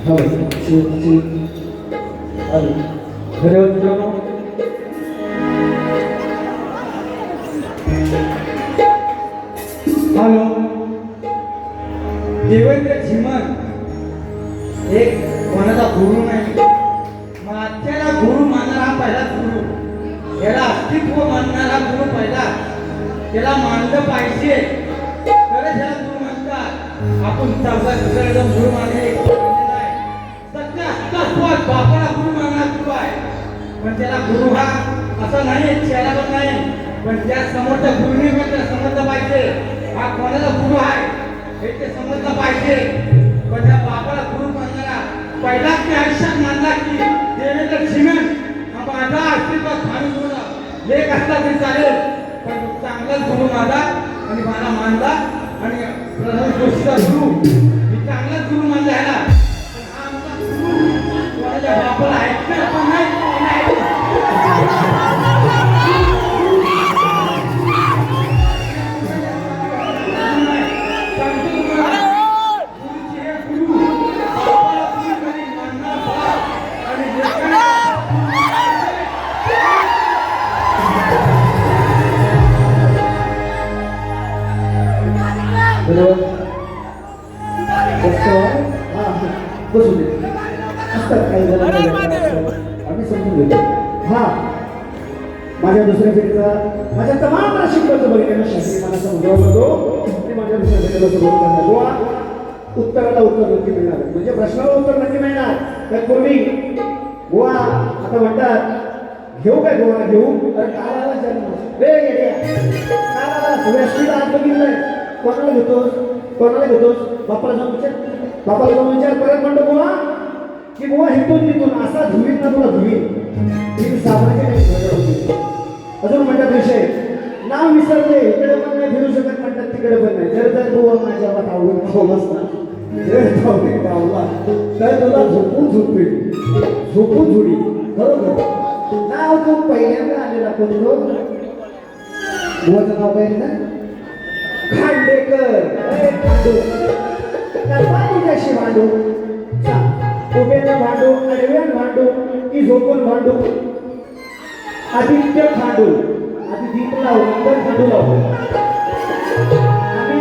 हो शेवटची आली खरे मित्रांनो हॅलो देवेंद्र झिमन एक कोणाचा गुरु नाही मात्याला गुरु मानणारा पहिला गुरु याला अस्तित्व मानणारा गुरु पहिला त्याला मानलं पाहिजे तरच ह्याला गुरु म्हणतात आपण चौघा दुसऱ्याला गुरु मानले सत्य तत्वात बापाला गुरु मानणारा गुरु आहे पण त्याला गुरु हा असं नाही त्याला पण नाही पण त्या समोरच्या गुरुने पण त्याला समजलं पाहिजे हा कोणाला गुरु आहे हे ते समजलं पाहिजे पण त्या बापाला गुरु मानणारा पहिला मी आयुष्यात मानला की देवेंद्र झिमन हा माझा अस्तित्वात माणूस होता लेख असला तरी चालेल पण चांगलाच गुरु माझा आणि मला मानला आणि प्रधान जोशीचा गुरु मी चांगलाच गुरु मानला ह्याला पण हा आमचा गुरु कोणाच्या बापाला ऐकणार पण नाही माझ्या दुसऱ्या फेरीचा माझ्या तमाम शिकवतो बघितलं शास्त्री मला समजावत होतो ते माझ्या दुसऱ्या फेरीला सुरुवात करणार गोवा उत्तराला उत्तर नक्की मिळणार म्हणजे प्रश्नाला उत्तर नक्की मिळणार त्यापूर्वी गोवा आता म्हणतात घेऊ काय गोवा घेऊ अरे कालाला जन्म रे कालाला व्यासपीठ आत बघितलंय कोणाला घेतोस बापाला जाऊन विचार परत म्हणतो गोवा की गोवा हिथून तिथून असा धुवीत ना तुला धुवीत ती साबणाची नाही अजून म्हणतात विषय नाव विसरले इकडे पण नाही फिरू शकत म्हणतात तिकडे पण नाही जर गोवा माझ्या आवडून खावलास ना गावला तर तुला झोपून झुडी बरोबर नाव तू पहिल्यांदा आलेला कोण गोवाचं नाव काय ना खांडेकर तुझ्याशी भांडू उभ्यानं भांडू अडव्यान भांडू की झोपून भांडू आदित्य खांडू आधी दीप लावू नंतर खांडू लावू आम्ही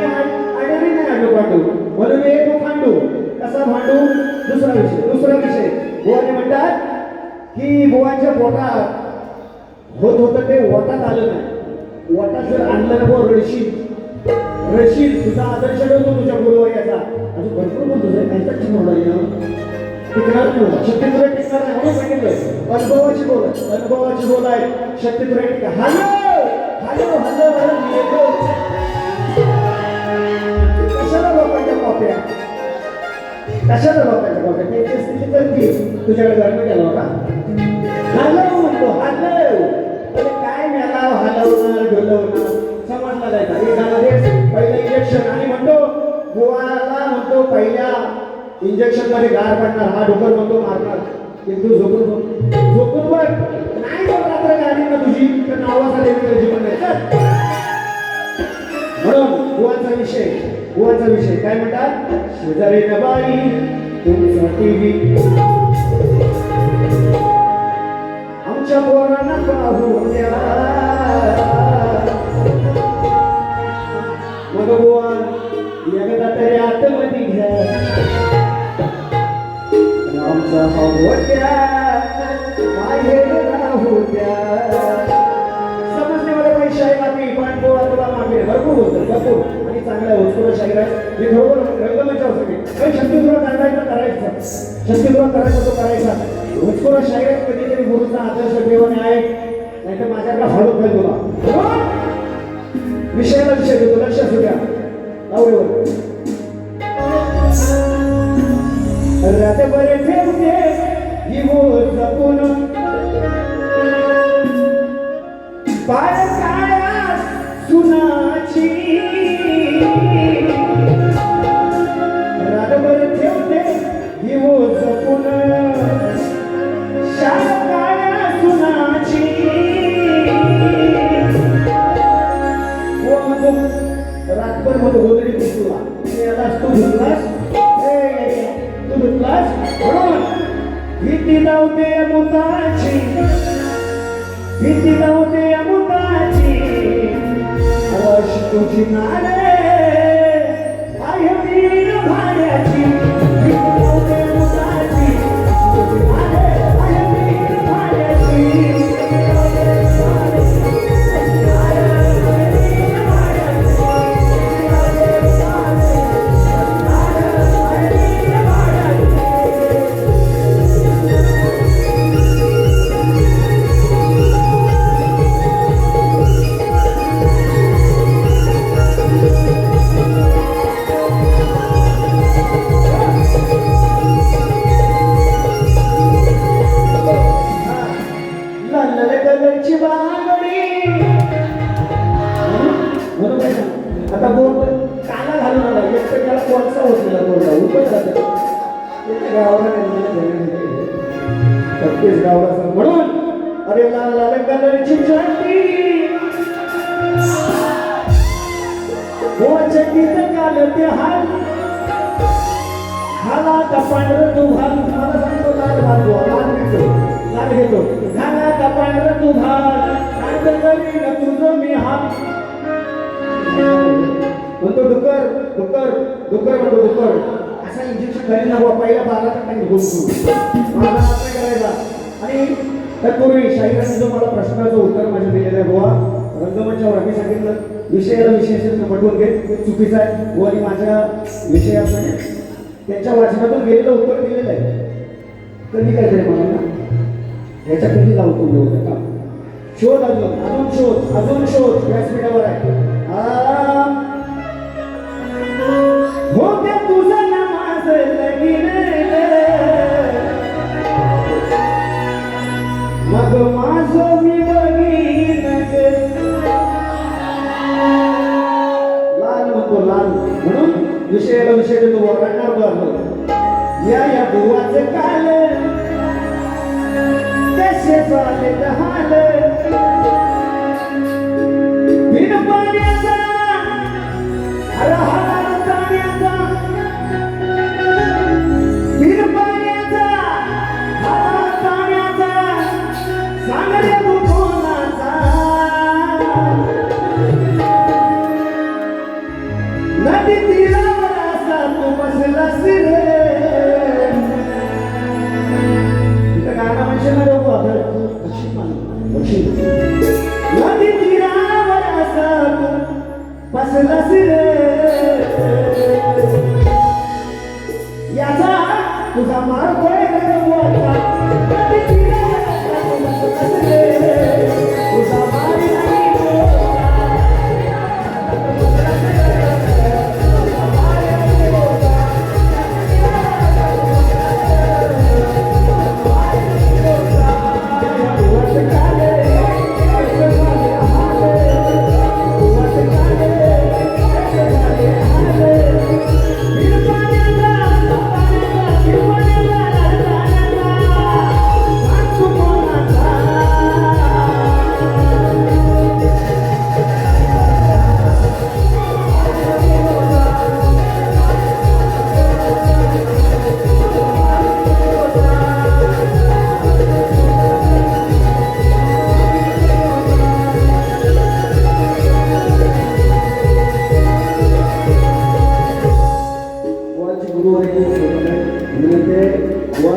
अडवी नाही आडू भांडू म्हणून एक खांडू कसा भांडू दुसरा विषय गोवाने म्हणतात की गोवाच्या पोटात होतं ते वटात आलं नाही वटात जर आणलं ना रशीद तुझा आदर्श ठेवतो तुझ्या गुरुवर्याचा अजून भरपूर बोलतो त्यांचाच चिन्ह टिकणार नाही शक्ती तुला टिकणार नाही म्हणून सांगितलं अनुभवाची बोल आहे शक्ती तुला टिका हॅलो कशाला लोकांच्या कॉप्या त्याची स्थिती तर ती तुझ्याकडे गरम केला होता हॅलो म्हणतो काय मेला हलवणार ढोलवणार समजला जायचा एक झाला पहिलं इंजेक्शन आणि म्हणतो गोवाला म्हणतो पहिल्या इंजेक्शन मध्ये गार पडणार हा डोकर म्हणतो मारणार किंतु झोपून बघ नाही बघ रात्र गाडी ना तुझी तर नावाचा देवेंद्र जीवन नाही म्हणून गोवाचा विषय काय म्हणतात शेजारी नबाई तुमचा टीव्ही आमच्या पोरांना पाहू द्या मग गोवा एकदा तरी आतमध्ये घ्या आमचा होत्या बाहेर राहू द्या समजण्यामध्ये पैसे आहे बाकी पण गोवा तुला मागे भरपूर भरपूर आणि चांगला होतो शाहीर आहे मी बरोबर रंगमंचावर सगळे काही शक्ती तुला करायचा तो करायचा होतकोरा शाहीर आहे कधीतरी गुरुचा आदर्श ठेवणे आहे नाहीतर माझ्याकडे हळू काय तुला विषयाला विषय देतो लक्ष असू द्या रातभर ठेवते ही जपून पाय काळ्या सुनाची रातभर ठेवते ही जपून शाळ काळ्या सुनाची रातभर मग गोदडी पुसला तू धुतलास अमुताची भीती नव्हती अमुताची रश तुझी नारे आहे वीर भाड्याची भीती नव्हती अमुताची तुझी नारे आहे वीर भाड्याची आता बोल काना घालून आला एक तर त्याला कोणचा होतलेला बोलला उपच राहते गावाला प्रत्येक गावाला म्हणून अरे लाल लाल कलरची चड्डी हो चड्डीत काल ते हाल हाला का पांढर तू घाल मला सांगतो लाल घालतो लाल घेतो घाला का पांढर तू घाल काय करीन तुझं मी हाल म्हणतो डुक्कर डुक्कर डुक्कर म्हणतो डुक्कर असा इंजेक्शन घरी नको पहिला 12 टक्क्यांनी घुसतो मला काय करायचा आणि तत्पूर्वी शाहिरांनी जो मला प्रश्नाचं उत्तर माझ्या दिलेलं आहे बुवा रंगमंचावर आम्ही सांगितलं विषयाला विशेष पटवून घे ते चुकीचं आहे बुवा आणि माझ्या विषयात नाही त्यांच्या वाचनातून गेलेलं उत्तर दिलेलं आहे तर मी काय करेन मला ना ह्याच्या कधी लावतो मी काम शोध अजून शोध व्यासपीठावर आहे हो ते तुझं नामाज लगीन मग माझं मी बघीन लाल म्हणतो लाल म्हणून विषयाला विषय देतो वरणार बरं या बुवाचं काल कसे चाले हाल बिन पाण्याचा हरहरा ताण्याचा बिन पाण्याचा हरहरा ताण्याचा सांग रे तू कोणाचा नदी तीरावर असा तू बसलास रे इथं गाणं म्हणशील ना लोक नदी तीरावर असा तू बसलास रे याचा तुझा मारतोय गरवाचा नदी तीरावर असा तू बसलास रे तुझा मार नाही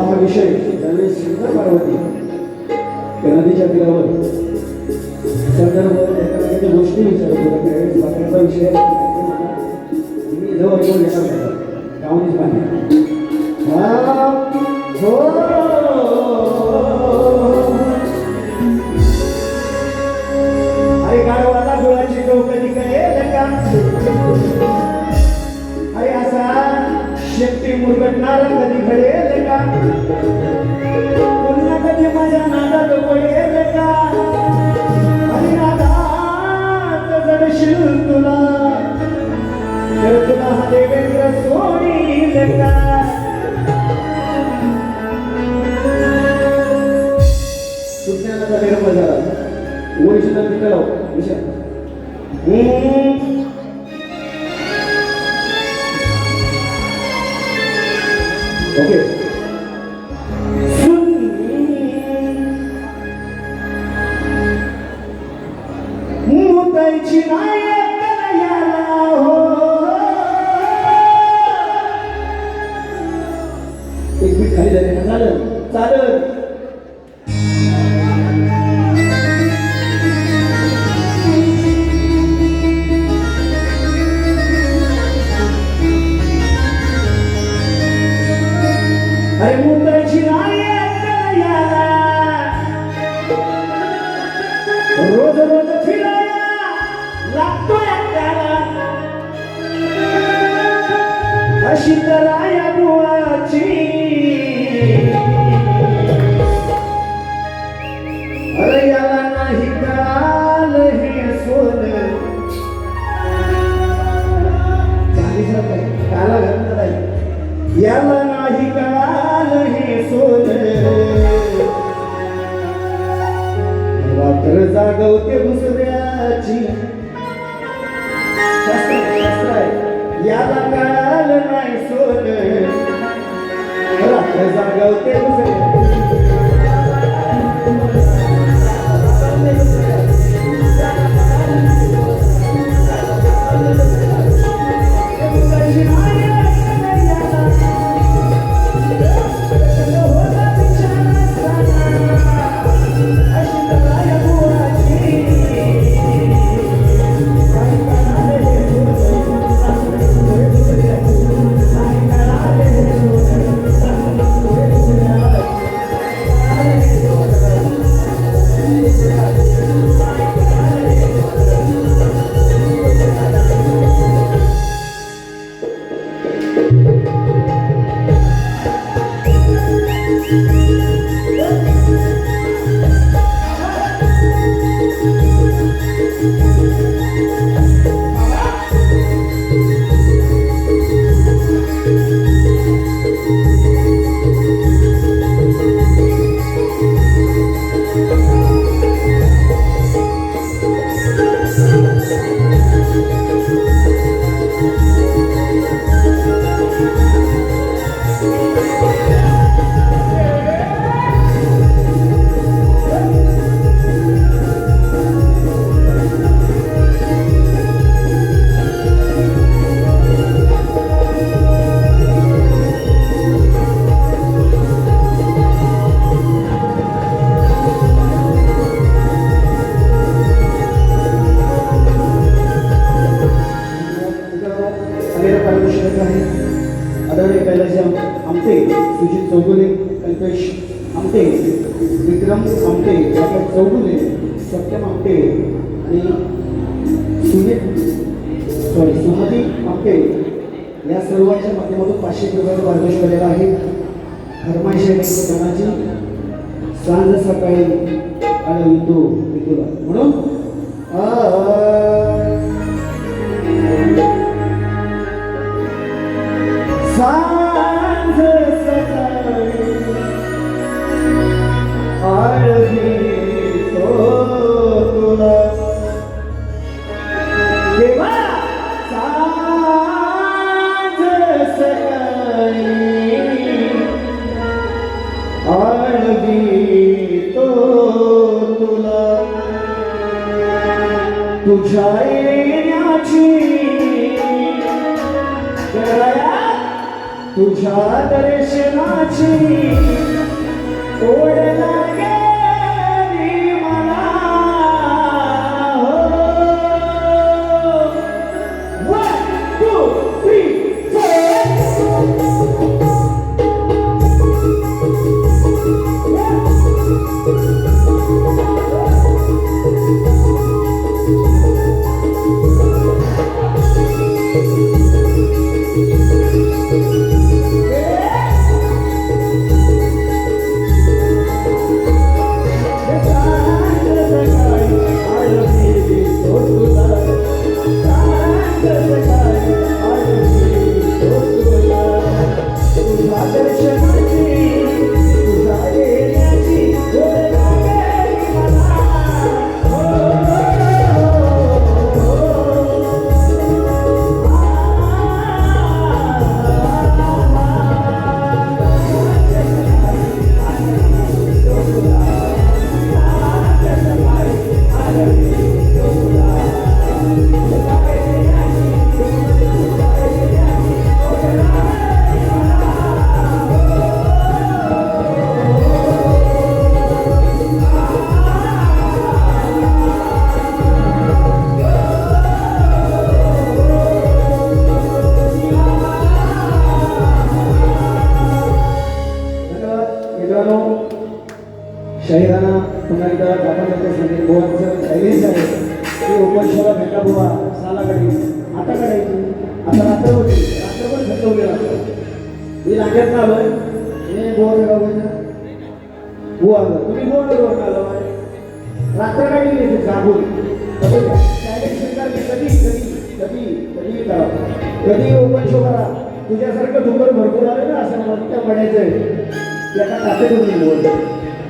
हा विषय त्यावेळेस सुंदर पार्वती त्या नदीच्या तीरावर संदर्भ एखाद्या गोष्टी विचारत होता त्यावेळेस बाकीचा विषय मी जवळ येऊन येणार गावनीच पाणी अरे गाडवाला डोळ्याची चौकटी करेल का अरे असा शेपटी मुरगटणार कधी घडेल का पुन्हा कधी माझ्या नादात पडेल का आणि नादात जडशील तुला तर तुला हा देवेंद्र सोडील का सुटण्याला निर्मळ झाला ओळी सुद्धा तिथं लाव विषय ओके मुंबईची नायक याला हो. एक मिनिट खाली झाले ना, चालत चालत अरे मुंबईची नायक याला रोज रोज फिराया लागतो एकट्याला. अशी कराया बुवाची अरे याला नाही कळाल हे सोनं. चांगलीच काय काला घालणार आहे. याला नाही कळाल हे सोनं. रात्र जागवते दुसऱ्याची शास्त्र आहे. याला कळाल नाही सोनं. रात्र जागवते दुसऱ्याची. आदरणीय कैलास आमटे, सुजित चौगुले, कल्पेश आमटे, विक्रम आमटे, डॉक्टर चौगुले, सत्यम आमटे आणि सुमती आमटे या सर्वांच्या माध्यमातून 500 रुपयाचा पारितोषिक आलेला आहे. फरमाईश गाण्याची सांज सकाळी आणि वितुला म्हणून सांज सकाळी आळवी तो तुला देवा. सांज सकाळी आळवी तो तुला तुझ्या येण्याची तुझ्या दर्शनाची ओढ लागेली मला. One, two, three, तुझ्या दर्शनाची तुझ्या येण्याची पुन्हा एकदा दाखवण्याचं सांगेल बुवांचं शैलेश आहे ते उपनिषेला भेटा बुवा सालाकडे आता काढायची आता रात्र होती रात्रभर थकवले राहतो मी लागत ना आलोय हे बुवाचं गाव बुवा तुम्ही बुवाकडे आलो आहे रात्र काढली नाही जागून शैलेश सरकारने कधी कधी कधी कधी करा कधी उपनिषो करा तुझ्यासारखं डोंगर भरपूर आलं ना असं मला त्या म्हणायचंय की आता काटेकडून बोलतो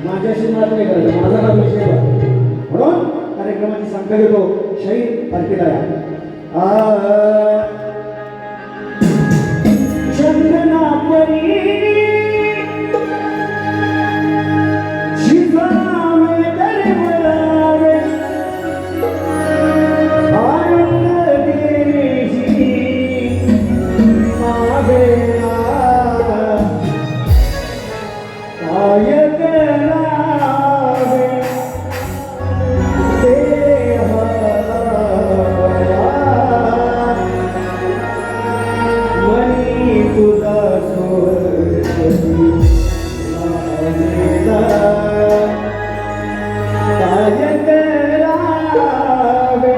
माझ्याशी मला नाही करायचं माझा हा विषय आहे. म्हणून कार्यक्रमाची सांगता घेतो शहीद पार्टीला चंदनापरी शिवामे दरबारे आनंद देशी मागेला कायक लावे देहा मनी तुझा सोहती मागेला कायक लावे